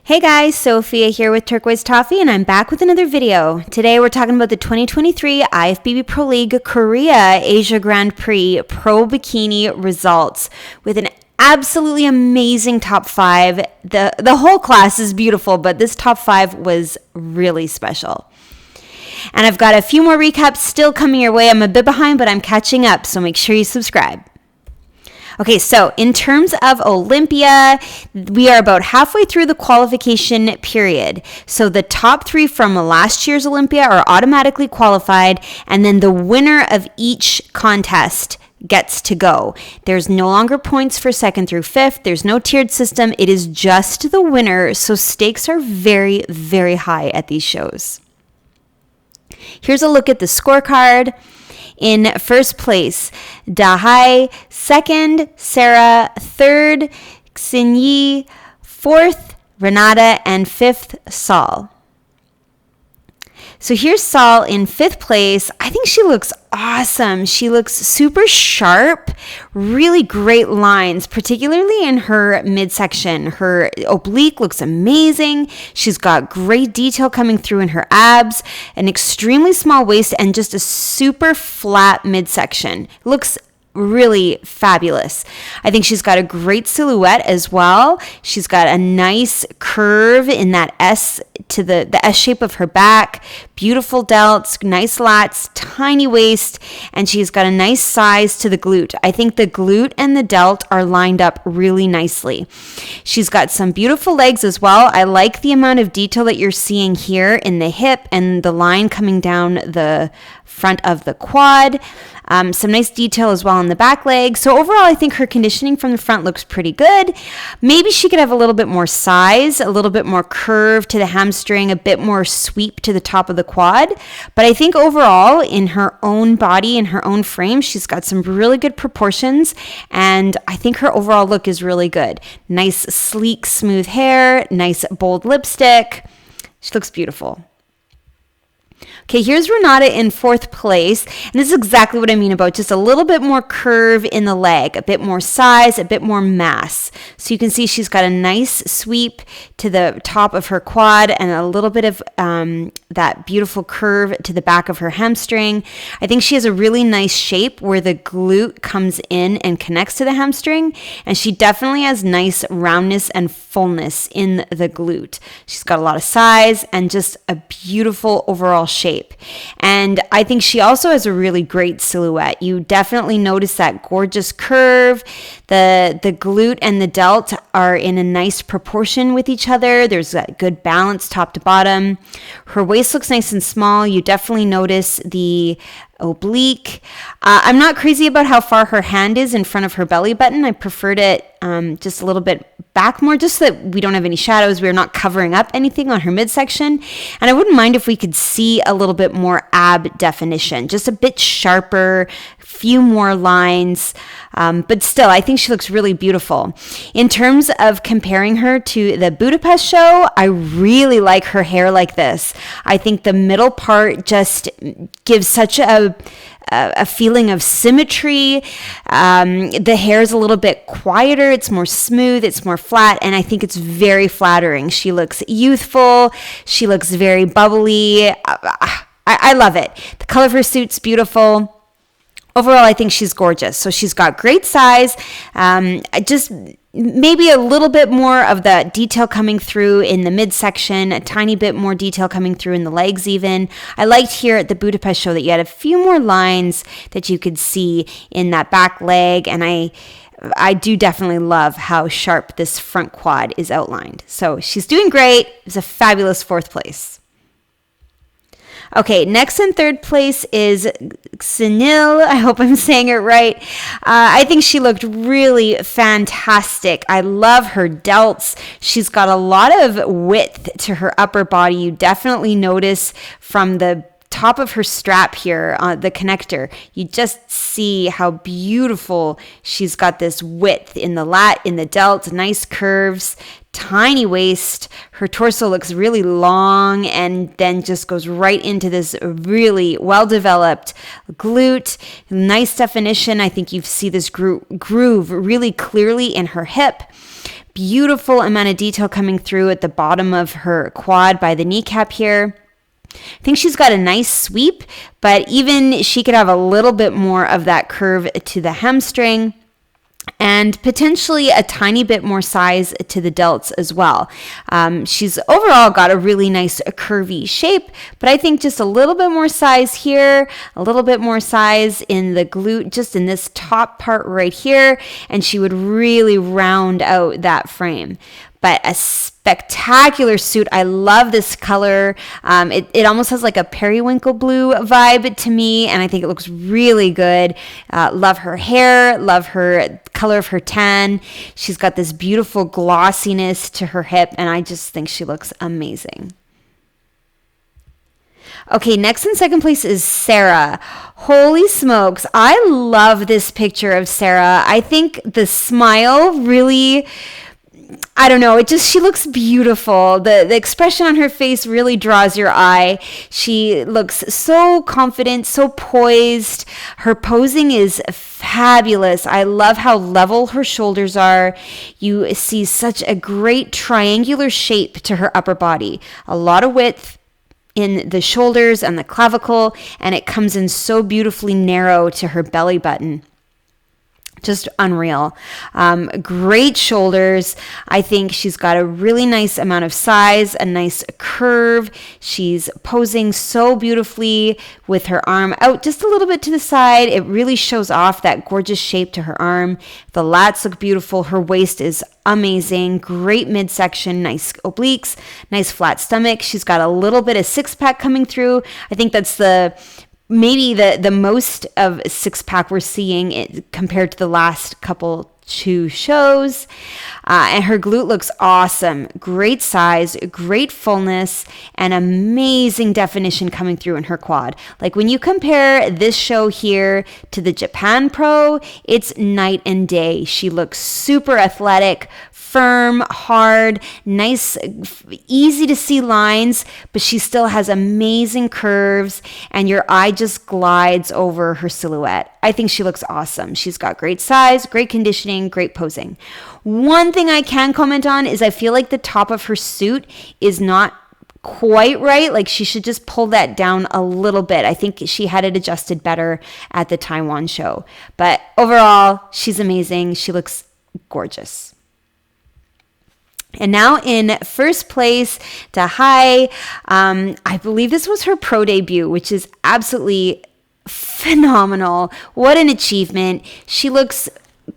Hey guys, Sophia here with Turquoise Toffee, and I'm back with another video. Today we're talking about the 2023 IFBB Pro League Korea Asia Grand Prix Pro Bikini results with an absolutely amazing top 5. The whole class is beautiful, but this top 5 was really special. And I've got a few more recaps still coming your way. I'm a bit behind, but I'm catching up, so make sure you subscribe. Okay, so in terms of Olympia, we are about halfway through the qualification period. So the top 3 from last year's Olympia are automatically qualified, and then the winner of each contest gets to go. There's no longer points for 2nd through 5th. There's no tiered system. It is just the winner, so stakes are very, very high at these shows. Here's a look at the scorecard. In first place, Dahai. Second, Sarah. Third, Xinyi. Fourth, Renata. And 5th, Saul. So here's Saul in 5th place. I think she looks awesome. She looks super sharp, really great lines, particularly in her midsection. Her oblique looks amazing. She's got great detail coming through in her abs, an extremely small waist, and just a super flat midsection. Looks really fabulous. I think she's got a great silhouette as well. She's got a nice curve in that S to the S shape of her back, beautiful delts, nice lats, tiny waist, and she's got a nice size to the glute. I think the glute and the delt are lined up really nicely. She's got some beautiful legs as well. I like the amount of detail that you're seeing here in the hip and the line coming down the front of the quad. Some nice detail as well on the back leg. So overall, I think her conditioning from the front looks pretty good. Maybe she could have a little bit more size, a little bit more curve to the hamstring, a bit more sweep to the top of the quad. But I think overall, in her own body, in her own frame, she's got some really good proportions. And I think her overall look is really good. Nice, sleek, smooth hair, nice, bold lipstick. She looks beautiful. Okay, here's Renata in 4th place, and this is exactly what I mean about just a little bit more curve in the leg, a bit more size, a bit more mass. So you can see she's got a nice sweep to the top of her quad and a little bit of that beautiful curve to the back of her hamstring. I think she has a really nice shape where the glute comes in and connects to the hamstring, and she definitely has nice roundness and fullness in the glute. She's got a lot of size and just a beautiful overall shape. And I think she also has a really great silhouette. You definitely notice that gorgeous curve. The glute and the delt are in a nice proportion with each other. There's a good balance top to bottom. Her waist looks nice and small. You definitely notice the oblique. I'm not crazy about how far her hand is in front of her belly button. I preferred it just a little bit back more, just so that we don't have any shadows. We're not covering up anything on her midsection. And I wouldn't mind if we could see a little bit more ab definition, just a bit sharper, few more lines. But still, I think she looks really beautiful. In terms of comparing her to the Budapest show, I really like her hair like this. I think the middle part just gives such a feeling of symmetry. The hair is a little bit quieter. It's more smooth. It's more flat. And I think it's very flattering. She looks youthful. She looks very bubbly. I love it. The color of her suit's beautiful. Overall, I think she's gorgeous. So she's got great size. Just maybe a little bit more of the detail coming through in the midsection, a tiny bit more detail coming through in the legs even. I liked here at the Budapest show that you had a few more lines that you could see in that back leg. And I do definitely love how sharp this front quad is outlined. So she's doing great. It's a fabulous 4th place. Okay, next in 3rd place is Sunil. I hope I'm saying it right. I think she looked really fantastic. I love her delts. She's got a lot of width to her upper body. You definitely notice from the top of her strap here, the connector, you just see how beautiful she's got this width in the lat, in the delt, nice curves, tiny waist. Her torso looks really long and then just goes right into this really well-developed glute. Nice definition. I think you see this groove really clearly in her hip. beautiful amount of detail coming through at the bottom of her quad by the kneecap here. I think she's got a nice sweep, but even she could have a little bit more of that curve to the hamstring, and potentially a tiny bit more size to the delts as well. She's overall got a really nice curvy shape, but I think just a little bit more size here, a little bit more size in the glute, just in this top part right here, and she would really round out that frame. But a spectacular suit. I love this color. It almost has like a periwinkle blue vibe to me, and I think it looks really good. Love her hair, love her color of her tan. She's got this beautiful glossiness to her hip, and I just think she looks amazing. Okay, next in second place is Sarah. Holy smokes, I love this picture of Sarah. I think the smile really, I don't know, she looks beautiful. The expression on her face really draws your eye. She looks so confident, so poised. Her posing is fabulous. I love how level her shoulders are. You see such a great triangular shape to her upper body. A lot of width in the shoulders and the clavicle, and it comes in so beautifully narrow to her belly button. Just unreal. Great shoulders. I think she's got a really nice amount of size, a nice curve. She's posing so beautifully with her arm out just a little bit to the side. It really shows off that gorgeous shape to her arm. The lats look beautiful. Her waist is amazing. Great midsection, nice obliques, nice flat stomach. She's got a little bit of six-pack coming through. I think that's maybe the most of six-pack we're seeing compared to the last two shows. And her glute looks awesome. Great size, great fullness, and amazing definition coming through in her quad. Like when you compare this show here to the Japan Pro, it's night and day. She looks super athletic, firm, hard, nice, easy to see lines, but she still has amazing curves, and your eye just glides over her silhouette. I think she looks awesome. She's got great size, great conditioning, great posing. One thing I can comment on is I feel like the top of her suit is not quite right. Like she should just pull that down a little bit. I think she had it adjusted better at the Taiwan show. But overall, she's amazing. She looks gorgeous. And now in first place, Dahai, I believe this was her pro debut, which is absolutely phenomenal. What an achievement. She looks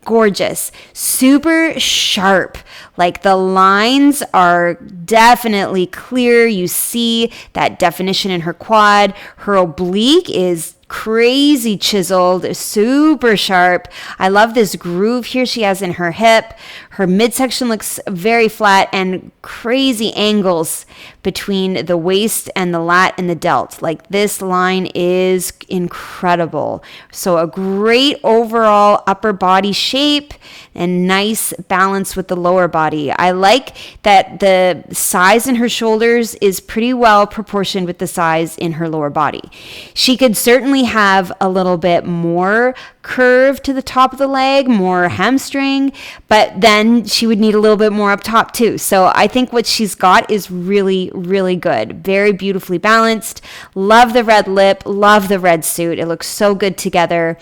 gorgeous, super sharp. Like the lines are definitely clear. You see that definition in her quad. Her oblique is crazy chiseled, super sharp. I love this groove here she has in her hip. Her midsection looks very flat, and crazy angles between the waist and the lat and the delt. Like this line is incredible. So a great overall upper body shape and nice balance with the lower body. I like that the size in her shoulders is pretty well proportioned with the size in her lower body. She could certainly have a little bit more curve to the top of the leg, more hamstring, but then she would need a little bit more up top too. So I think what she's got is really, really good. Very beautifully balanced. Love the red lip, love the red suit. It looks so good together.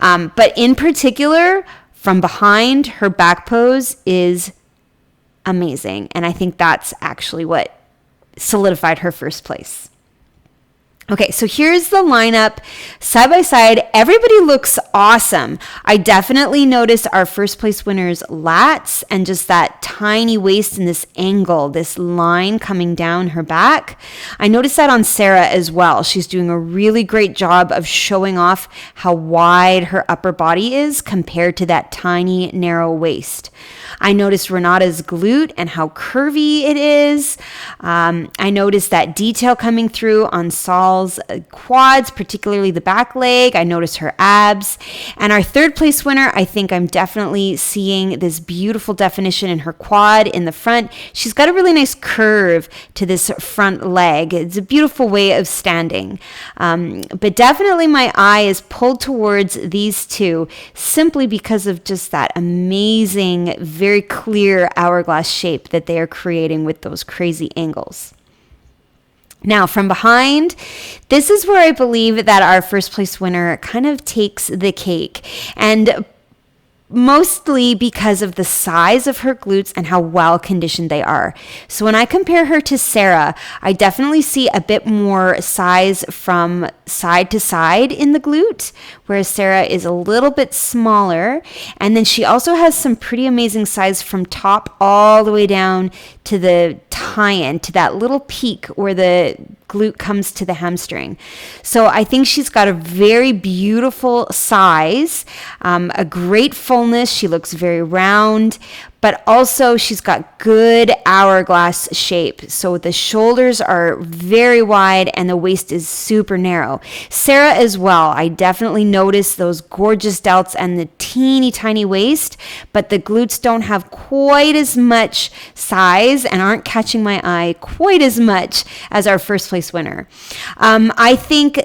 But in particular, from behind, her back pose is amazing. And I think that's actually what solidified her first place. Okay, so here's the lineup side by side. Everybody looks awesome. I definitely noticed our first place winner's lats and just that tiny waist and this angle, this line coming down her back. I noticed that on Sarah as well. She's doing a really great job of showing off how wide her upper body is compared to that tiny, narrow waist. I noticed Renata's glute and how curvy it is. I noticed that detail coming through on Saul's quads, particularly the back leg. I noticed her abs. And our third place winner, I think I'm definitely seeing this beautiful definition in her quad in the front. She's got a really nice curve to this front leg. It's a beautiful way of standing. But definitely my eye is pulled towards these two simply because of just that amazing, very very clear hourglass shape that they are creating with those crazy angles. Now, from behind, this is where I believe that our first place winner kind of takes the cake, and mostly because of the size of her glutes and how well conditioned they are. So when I compare her to Sarah, I definitely see a bit more size from side to side in the glute, whereas Sarah is a little bit smaller. And then she also has some pretty amazing size from top all the way down to the tie-in, to that little peak where the glute comes to the hamstring. So I think she's got a very beautiful size, a great fullness. She looks very round, but also she's got good hourglass shape. So the shoulders are very wide and the waist is super narrow. Sarah as well. I definitely noticed those gorgeous delts and the teeny tiny waist, but the glutes don't have quite as much size and aren't catching my eye quite as much as our first place winner. I think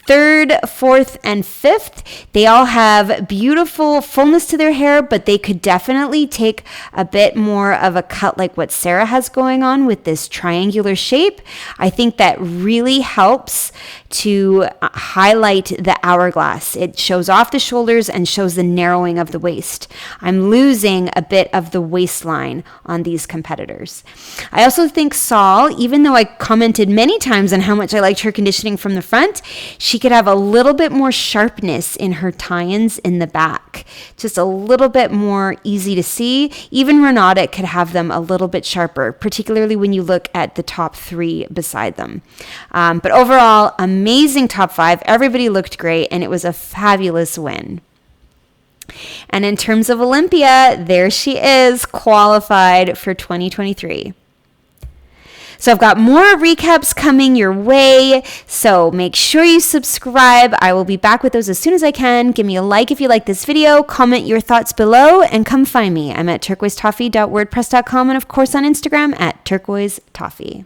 third, fourth, and fifth, they all have beautiful fullness to their hair, but they could definitely take a bit more of a cut like what Sarah has going on with this triangular shape. I think that really helps to highlight the hourglass. It shows off the shoulders and shows the narrowing of the waist. I'm losing a bit of the waistline on these competitors. I also think Saul, even though I commented many times on how much I liked her conditioning from the front, she could have a little bit more sharpness in her tie-ins in the back. Just a little bit more easy to see. Even Renata could have them a little bit sharper, particularly when you look at the top three beside them. But overall, amazing top five. Everybody looked great, and it was a fabulous win. And in terms of Olympia, there she is, qualified for 2023. So I've got more recaps coming your way, so make sure you subscribe. I will be back with those as soon as I can. Give me a like if you like this video, comment your thoughts below, and come find me. I'm at turquoisetoffee.wordpress.com and of course on Instagram at turquoisetoffee.